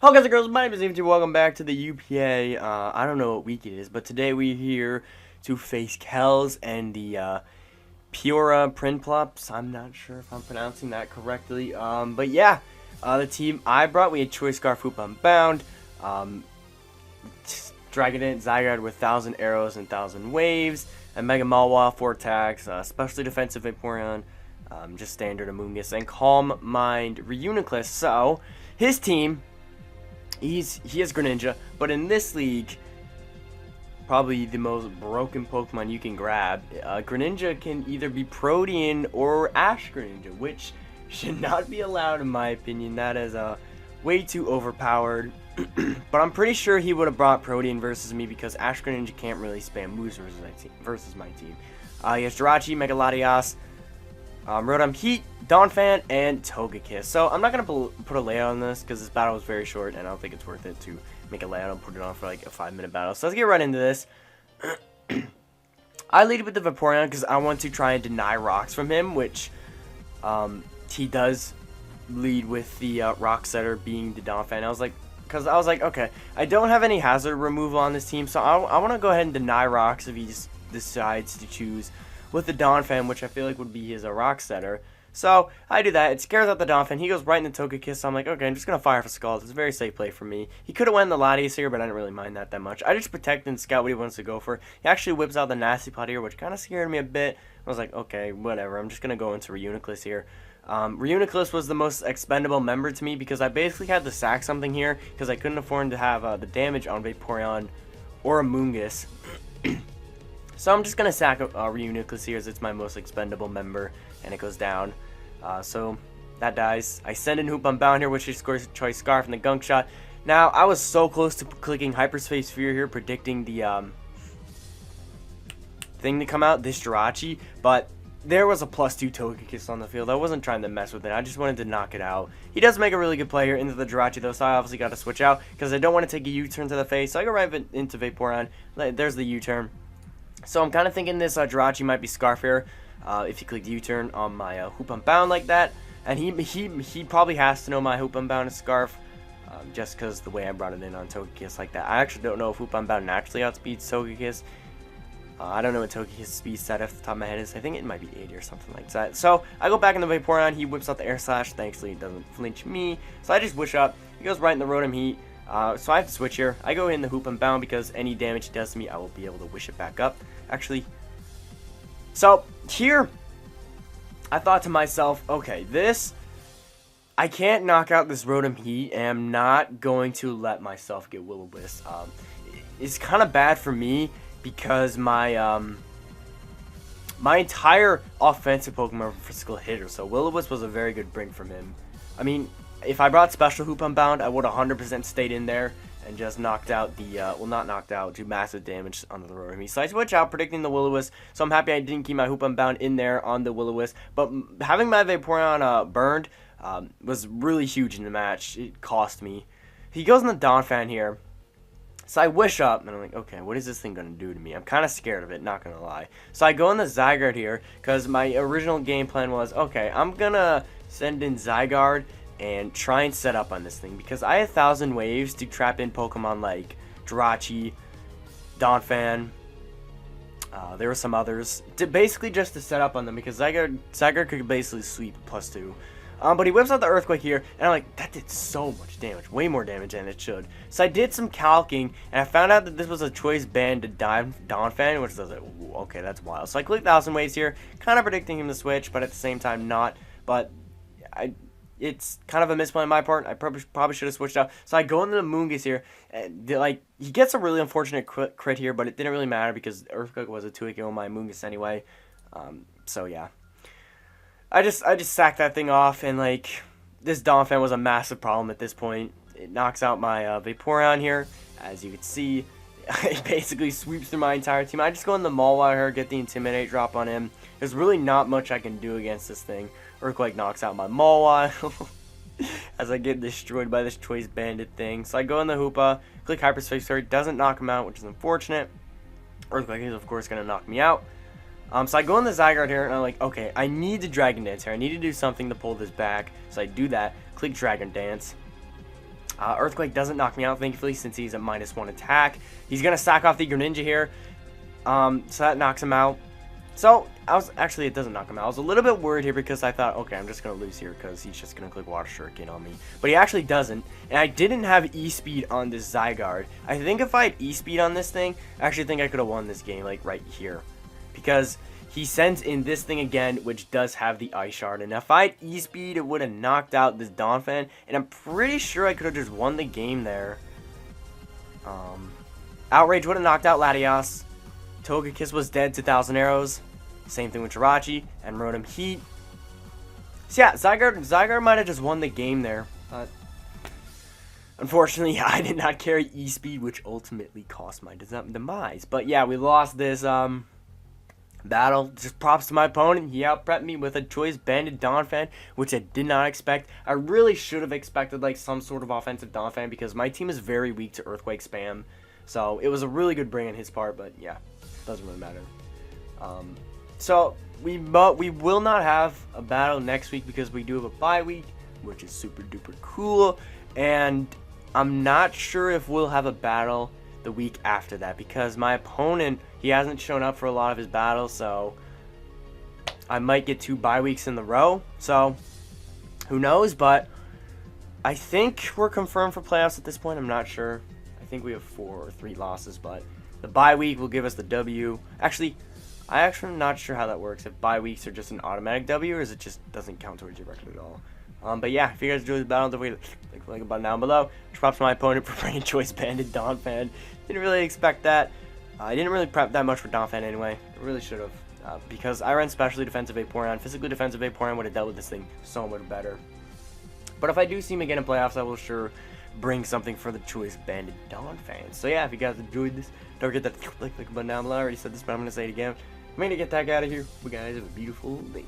Hello guys and girls, my name is Levitee. Welcome back to the UPA. I don't know what week it is, but today we're here to face Kells and the Peoria Prinplups. I'm not sure if I'm pronouncing that correctly. But yeah, the team I brought, we had Choice Scarf, Hoop Unbound, Dragonite, Zygarde with 1,000 arrows and 1,000 waves, and Mega Mawile, 4 attacks, especially defensive Vaporeon, just standard Amoonguss, and Calm Mind Reuniclus. So his team. He has Greninja, but in this league, probably the most broken Pokemon you can grab. Greninja can either be Protean or Ash Greninja, which should not be allowed in my opinion. That is way too overpowered. But I'm pretty sure he would have brought Protean versus me because Ash Greninja can't really spam moves versus my team. He has Jirachi, Mega Latias, Rotom Heat, DONPHAN, and Togekiss. So I'm not going to put a layout on this because this battle was very short and I don't think it's worth it to make a layout and put it on for like a 5-minute battle. So let's get right into this. I lead with the Vaporeon because I want to try and deny rocks from him, which he does lead with the rock setter being the DONPHAN. I was like, okay, I don't have any hazard removal on this team, so I want to go ahead and deny rocks if he just decides to choose with the DONPHAN, which I feel like would be his rock setter. So I do that. It scares out the DONPHAN. He goes right in the Togekiss. So I'm like, okay, I'm just going to fire for Scald. It's a very safe play for me. He could have went in the Latias here, but I didn't really mind that much. I just protect and scout what he wants to go for. He actually whips out the Nasty Plot here, which kind of scared me a bit. I was like, okay, whatever. I'm just going to go into Reuniclus here. Reuniclus was the most expendable member to me because I basically had to sack something here because I couldn't afford to have the damage on Vaporeon or Amoonguss. So I'm just going to sack Reuniclus here as it's my most expendable member, and it goes down. So that dies. I send in Hoop Unbound here, which scores Choice Scarf and the Gunk Shot. Now, I was so close to clicking Hyperspace Sphere here, predicting the thing to come out, this Jirachi, but there was a +2 Togekiss on the field. I wasn't trying to mess with it. I just wanted to knock it out. He does make a really good play here into the Jirachi, though, so I obviously got to switch out because I don't want to take a U-turn to the face. So I go right into Vaporeon. There's the U-turn. So I'm kind of thinking this Jirachi might be Scarf here if you click the U-turn on my Hoop Unbound like that. And he probably has to know my Hoop Unbound is Scarf just because the way I brought it in on Togekiss like that. I actually don't know if Hoop Unbound naturally outspeeds Togekiss. I don't know what Togekiss speed stat off the top of my head is. I think it might be 80 or something like that. So I go back in the Vaporeon. He whips out the Air Slash. Thankfully, it doesn't flinch me. So I just wish up. He goes right in the Rotom Heat. So I have to switch here. I go in the Hoop Unbound because any damage he does to me, I will be able to wish it back up. Actually, so here, I thought to myself, okay, I can't knock out this Rotom Heat, and I'm not going to let myself get Will-O-Wisp. It's kind of bad for me because my my entire offensive Pokemon are physical hitters, so Will-O-Wisp was a very good bring from him. I mean, if I brought Special Hoop Unbound, I would 100% stayed in there and just knocked out the, well, not knocked out, do massive damage on the Rotom Heat. So I switch out, predicting the Will-O-Wisp, so I'm happy I didn't keep my Hoop Unbound in there on the Will-O-Wisp. But having my Vaporeon burned was really huge in the match. It cost me. He goes in the DONPHAN here. So I wish up, and I'm like, okay, what is this thing going to do to me? I'm kind of scared of it, not going to lie. So I go in the Zygarde here, because my original game plan was, okay, I'm going to send in Zygarde and try and set up on this thing, because I had 1,000 waves to trap in Pokemon like Jirachi, DONPHAN, there were some others, basically just to set up on them, because Zygarde could basically sweep +2. But he whips out the Earthquake here, and I'm like, that did so much damage, way more damage than it should. So I did some calcing, and I found out that this was a choice banded DONPHAN, which was like, okay, that's wild. So I clicked 1,000 waves here, kind of predicting him to switch, but at the same time not. But it's kind of a misplay on my part. I probably should have switched out. So I go into the Amoonguss here, and he gets a really unfortunate crit here, but it didn't really matter because Earthquake was a 2-hit kill on my Amoonguss anyway. So yeah. I just sacked that thing off, and like this DONPHAN was a massive problem at this point. It knocks out my Vaporeon here, as you can see. It basically sweeps through my entire team. I just go in the Mawile here, get the Intimidate drop on him. There's really not much I can do against this thing. Earthquake knocks out my Mawile as I get destroyed by this Choice Banded thing. So I go in the Hoopa, click Hyperspace Sphere, doesn't knock him out, which is unfortunate. Earthquake is of course going to knock me out. So I go in the Zygarde here, and I'm like, okay, I need to Dragon Dance here. I need to do something to pull this back. So I do that, click Dragon Dance. Earthquake doesn't knock me out, thankfully, since he's a -1 attack. He's going to sack off the Greninja here. So that knocks him out. So, it doesn't knock him out. I was a little bit worried here because I thought, okay, I'm just going to lose here because he's just going to click Water Shuriken on me. But he actually doesn't. And I didn't have E-Speed on this Zygarde. I think if I had E-Speed on this thing, I actually think I could have won this game, like, right here. Because he sends in this thing again, which does have the Ice Shard. And if I had E-Speed, it would have knocked out this DONPHAN. And I'm pretty sure I could have just won the game there. Outrage would have knocked out Latias. Togekiss was dead to 1,000 Arrows. Same thing with Jirachi and Rotom Heat. So yeah, Zygarde might have just won the game there. But unfortunately, I did not carry E-Speed, which ultimately cost my demise. But yeah, we lost this battle. Just props to my opponent. He out-prepped me with a choice banded DONPHAN, which I did not expect. I really should have expected like some sort of offensive DONPHAN because my team is very weak to Earthquake spam. So it was a really good bring on his part, but yeah, doesn't really matter. So we will not have a battle next week because we do have a bye week, which is super duper cool. And I'm not sure if we'll have a battle the week after that because my opponent, he hasn't shown up for a lot of his battles, so I might get 2 bye weeks in the row. So who knows? But I think we're confirmed for playoffs at this point. I'm not sure. I think we have 4 or 3 losses, but the bye week will give us the W. I actually am not sure how that works. If bye weeks are just an automatic W, or is it just doesn't count towards your record at all? But yeah, if you guys enjoyed the battle, don't forget to click the like button down below. Props to my opponent for bringing choice banded DONPHAN. Didn't really expect that. I didn't really prep that much for DONPHAN anyway. I really should have, because I ran specially defensive Vaporeon. Physically defensive Vaporeon would have dealt with this thing so much better. But if I do see him again in playoffs, I will sure bring something for the choice banded DONPHAN. So yeah, if you guys enjoyed this, don't forget to click the button down below. I already said this, but I'm going to say it again. I'm going to get that guy out of here. You guys have a beautiful day.